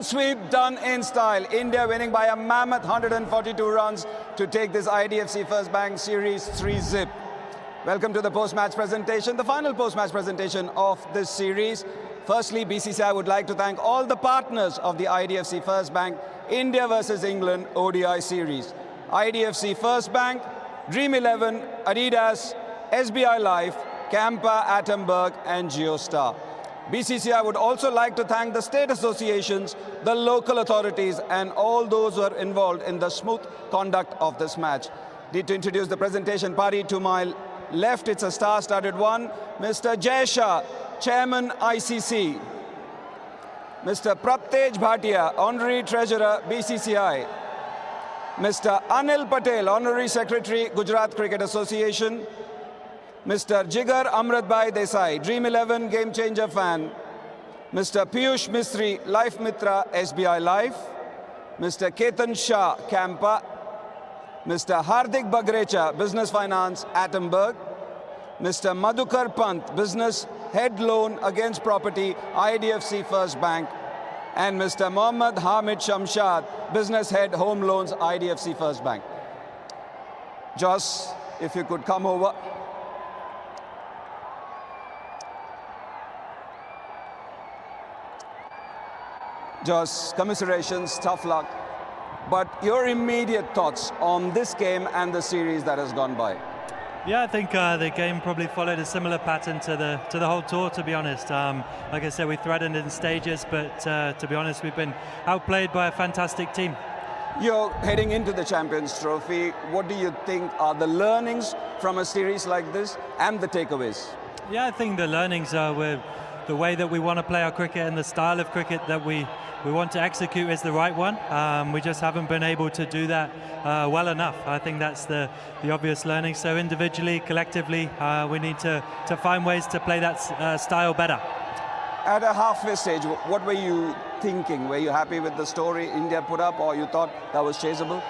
Sweep done in style. India winning by a mammoth 142 runs to take this IDFC First Bank Series 3-zip. Welcome to the post-match presentation, the final post-match presentation of this series. Firstly, BCCI would like to thank all the partners of the IDFC First Bank India versus England ODI series. IDFC First Bank, Dream 11, Adidas, SBI Life, Campa, Attenberg and Geostar. BCCI would also like to thank the state associations, the local authorities and all those who are involved in the smooth conduct of this match. Need to introduce the presentation party. To my left, it's a star-studded one, Mr. SHAH, Chairman ICC. Mr. Praptej Bhatia, Honorary Treasurer BCCI. Mr. Anil Patel, Honorary Secretary Gujarat Cricket Association. Mr. Jigar Amritbhai Desai, Dream 11 Game Changer fan. Mr. Piyush Mistry, Life Mitra SBI Life. Mr. Ketan Shah, Campa. Mr. Hardik Bagrecha, Business Finance, Attenberg. Mr. Madhukar Pant, Business Head Loan Against Property, IDFC First Bank. And Mr. Mohammad Hamid Shamshad, Business Head Home Loans, IDFC First Bank. Joss, if you could come over. Joss, commiserations, tough luck. But your immediate thoughts on this game and the series that has gone by? Yeah, I think the game probably followed a similar pattern to the whole tour, to be honest. Like I said, we threatened in stages, but to be honest, we've been outplayed by a fantastic team. You're heading into the Champions Trophy. What do you think are the learnings from a series like this and the takeaways? Yeah, I think the learnings are the way that we want to play our cricket and the style of cricket that we want to execute is the right one. We just haven't been able to do that well enough. I think that's the obvious learning. So individually, collectively, we need to find ways to play that style better. At a halfway stage, what were you thinking? Were you happy with the story India put up, or you thought that was chaseable?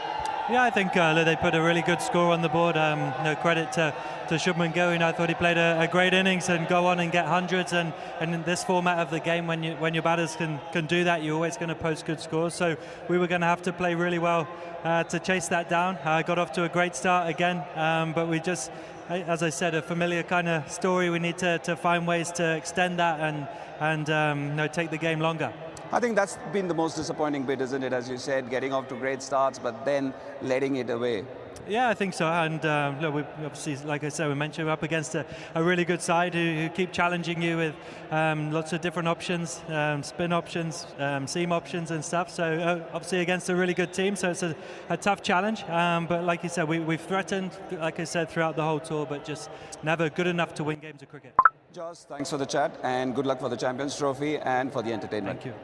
Yeah, I think they put a really good score on the board. No credit to Shubman Gill. I thought he played a great innings and go on and get hundreds. And in this format of the game, when your batters can do that, you're always going to post good scores. So we were going to have to play really well to chase that down. Got off to a great start again, but we just, as I said, a familiar kind of story. We need to find ways to extend that and take the game longer. I think that's been the most disappointing bit, isn't it? As you said, getting off to great starts, but then letting it away. Yeah, I think so. And look, we obviously, like I said, we mentioned we're up against a really good side who keep challenging you with lots of different options, spin options, seam options and stuff. So obviously against a really good team, so it's a tough challenge. But like you said, we've threatened, like I said, throughout the whole tour, but just never good enough to win games of cricket. Joss, thanks for the chat and good luck for the Champions Trophy and for the entertainment. Thank you.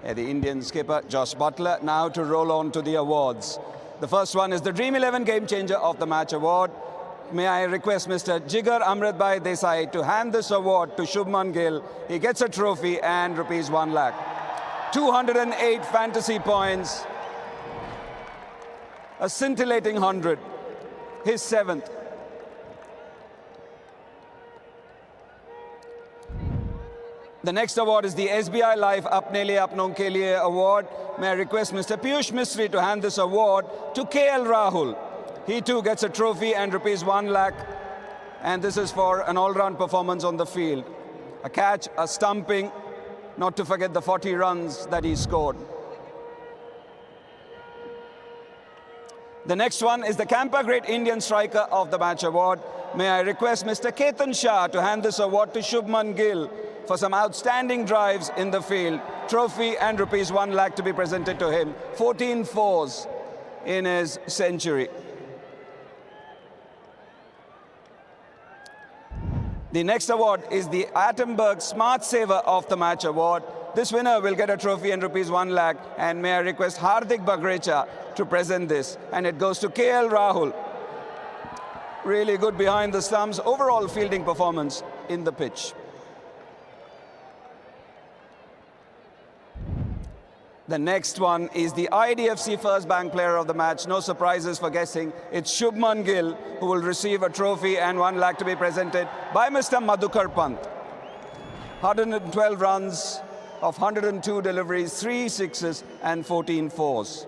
The Indian skipper, Joss Buttler, now to roll on to the awards. The first one is the Dream 11 Game Changer of the Match Award. May I request Mr. Jigar Amritbhai Desai to hand this award to Shubman Gill. He gets a trophy and rupees 1 lakh. 208 fantasy points. A scintillating 100. His 7th. The next award is the SBI Life Apne Liye Apnon Ke Liye Award. May I request Mr. Piyush Mistry to hand this award to KL Rahul. He too gets a trophy and rupees 1 lakh. And this is for an all-round performance on the field. A catch, a stumping, not to forget the 40 runs that he scored. The next one is the Campa Great Indian Striker of the Match Award. May I request Mr. Ketan Shah to hand this award to Shubman Gill for some outstanding drives in the field. Trophy and rupees 1 lakh to be presented to him. 14 fours in his century. The next award is the Attenberg Smart Saver of the Match Award. This winner will get a trophy and rupees 1 lakh. And may I request Hardik Bagrecha to present this. And it goes to KL Rahul. Really good behind the stumps. Overall fielding performance in the pitch. The next one is the IDFC First Bank Player of the Match. No surprises for guessing. It's Shubman Gill who will receive a trophy and 1 lakh to be presented by Mr. Madhukar Pant. 112 runs, of 102 deliveries, 3 sixes and 14 fours.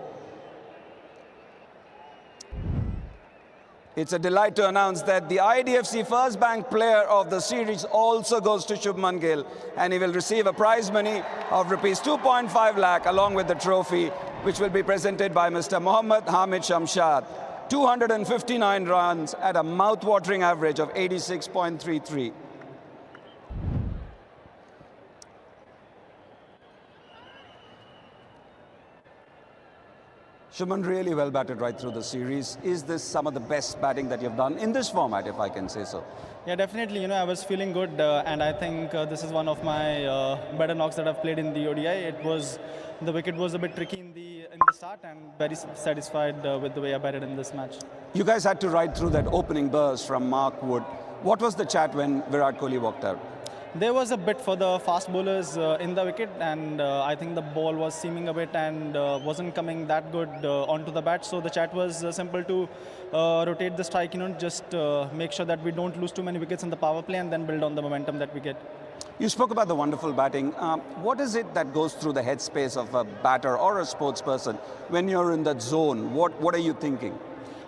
It's a delight to announce that the IDFC First Bank Player of the Series also goes to Shubman Gill, and he will receive a prize money of rupees 2.5 lakh along with the trophy, which will be presented by Mr. Mohammad Hamid Shamshad. 259 runs at a mouth-watering average of 86.33. Shubman, really well batted right through the series. Is this some of the best batting that you've done in this format, if I can say so? Yeah, definitely. I was feeling good, and I think this is one of my better knocks that I've played in the ODI. The wicket was a bit tricky in the start, and very satisfied with the way I batted in this match. You guys had to ride through that opening burst from Mark Wood. What was the chat when Virat Kohli walked out? There was a bit for the fast bowlers in the wicket, and I think the ball was seaming a bit and wasn't coming that good onto the bat. So the chat was simple to rotate the strike, just make sure that we don't lose too many wickets in the power play and then build on the momentum that we get. You spoke about the wonderful batting. What is it that goes through the headspace of a batter or a sports person when you're in that zone? What are you thinking?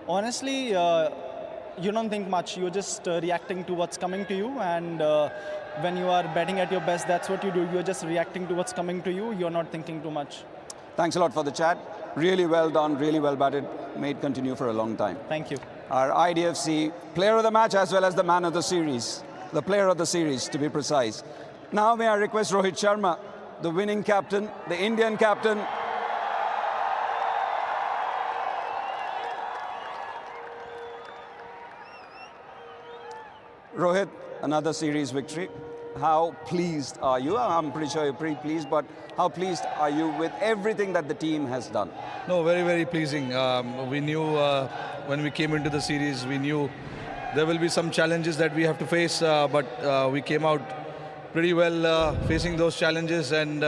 Honestly, you don't think much. You're just reacting to what's coming to you, and when you are batting at your best, that's what you do. You're just reacting to what's coming to you. You're not thinking too much. Thanks a lot for the chat. Really well done, really well batted. May it continue for a long time. Thank you. Our IDFC player of the match as well as the man of the series. The player of the series, to be precise. Now may I request Rohit Sharma, the winning captain, the Indian captain. Rohit, another series victory. How pleased are you? I'm pretty sure you're pretty pleased, but how pleased are you with everything that the team has done? No, very, very pleasing. We knew when we came into the series, we knew there will be some challenges that we have to face, but we came out pretty well facing those challenges, and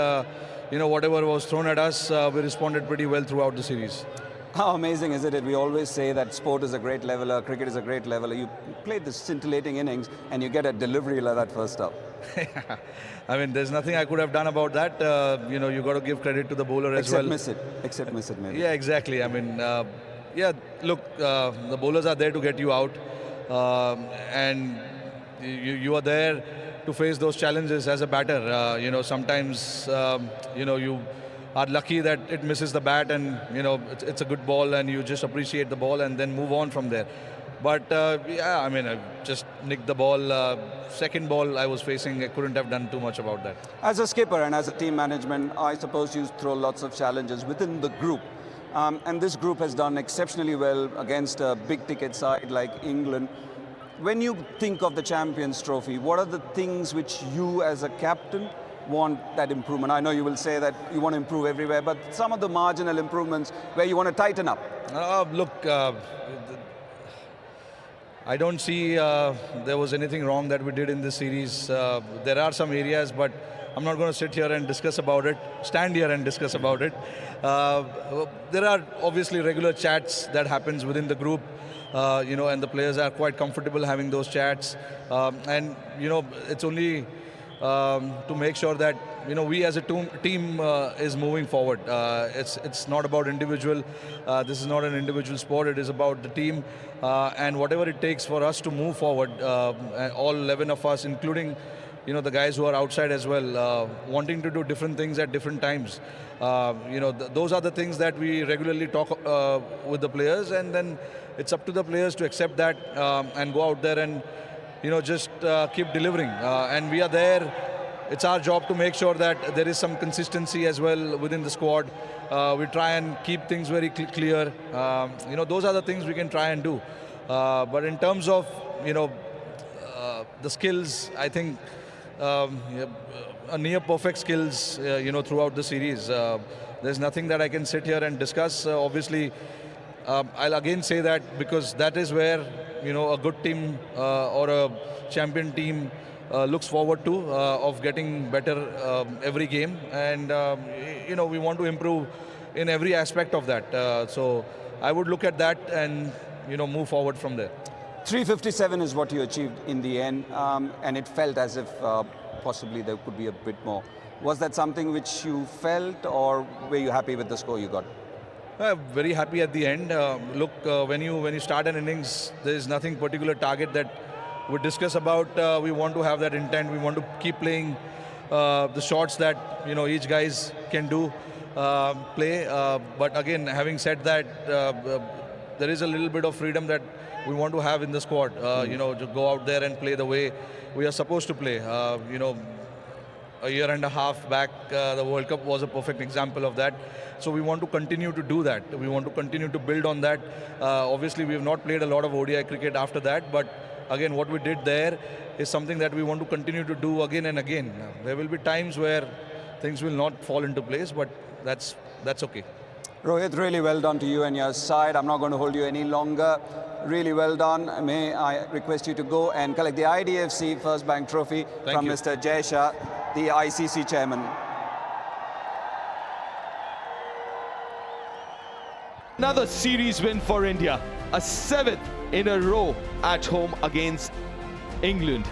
whatever was thrown at us, we responded pretty well throughout the series. How amazing is it? We always say that sport is a great leveler, cricket is a great leveler. You played this scintillating innings and you get a delivery like that first up. I mean, there's nothing I could have done about that. You got to give credit to the bowler as well. Except miss it, maybe. Yeah, exactly. I mean, look, the bowlers are there to get you out, and you are there to face those challenges as a batter. Sometimes, you are lucky that it misses the bat, and it's a good ball, and you just appreciate the ball and then move on from there. But I just nicked the ball. Second ball I was facing, I couldn't have done too much about that. As a skipper and as a team management, I suppose you throw lots of challenges within the group. And this group has done exceptionally well against a big ticket side like England. When you think of the Champions Trophy, what are the things which you as a captain want that improvement? I know you will say that you want to improve everywhere, but some of the marginal improvements where you want to tighten up. I don't see there was anything wrong that we did in this series. There are some areas, but I'm not going to sit here and discuss about it, stand here and discuss about it. There are obviously regular chats that happens within the group, and the players are quite comfortable having those chats. And it's only to make sure that we as a team is moving forward. It's not about individual. This is not an individual sport. It is about the team, and whatever it takes for us to move forward. All 11 of us, including the guys who are outside as well, wanting to do different things at different times. Those are the things that we regularly talk with the players, and then it's up to the players to accept that and go out there and just keep delivering. And we are there. It's our job to make sure that there is some consistency as well within the squad. We try and keep things very clear. Those are the things we can try and do. But in terms of the skills, I think a near perfect skills throughout the series. There's nothing that I can sit here and discuss. Obviously, I'll again say that because that is where a good team or a champion team looks forward to, of getting better every game, and we want to improve in every aspect of that. So I would look at that and move forward from there. 357 is what you achieved in the end, and it felt as if possibly there could be a bit more. Was that something which you felt, or were you happy with the score you got? Very happy at the end. Look, when you start an innings, there is nothing particular target that we discuss about. We want to have that intent. We want to keep playing the shots that each guys can do, play. But again, having said that, there is a little bit of freedom that we want to have in the squad. To go out there and play the way we are supposed to play. A year and a half back, the World Cup was a perfect example of that. So we want to continue to do that. We want to continue to build on that. Obviously, we have not played a lot of ODI cricket after that, but again, what we did there is something that we want to continue to do again and again. There will be times where things will not fall into place, but that's okay. Rohit, really well done to you and your side. I'm not going to hold you any longer. Really well done. May I request you to go and collect the IDFC First Bank Trophy from Mr. SHAH, the ICC chairman. Another series win for India, a 7th in a row at home against England.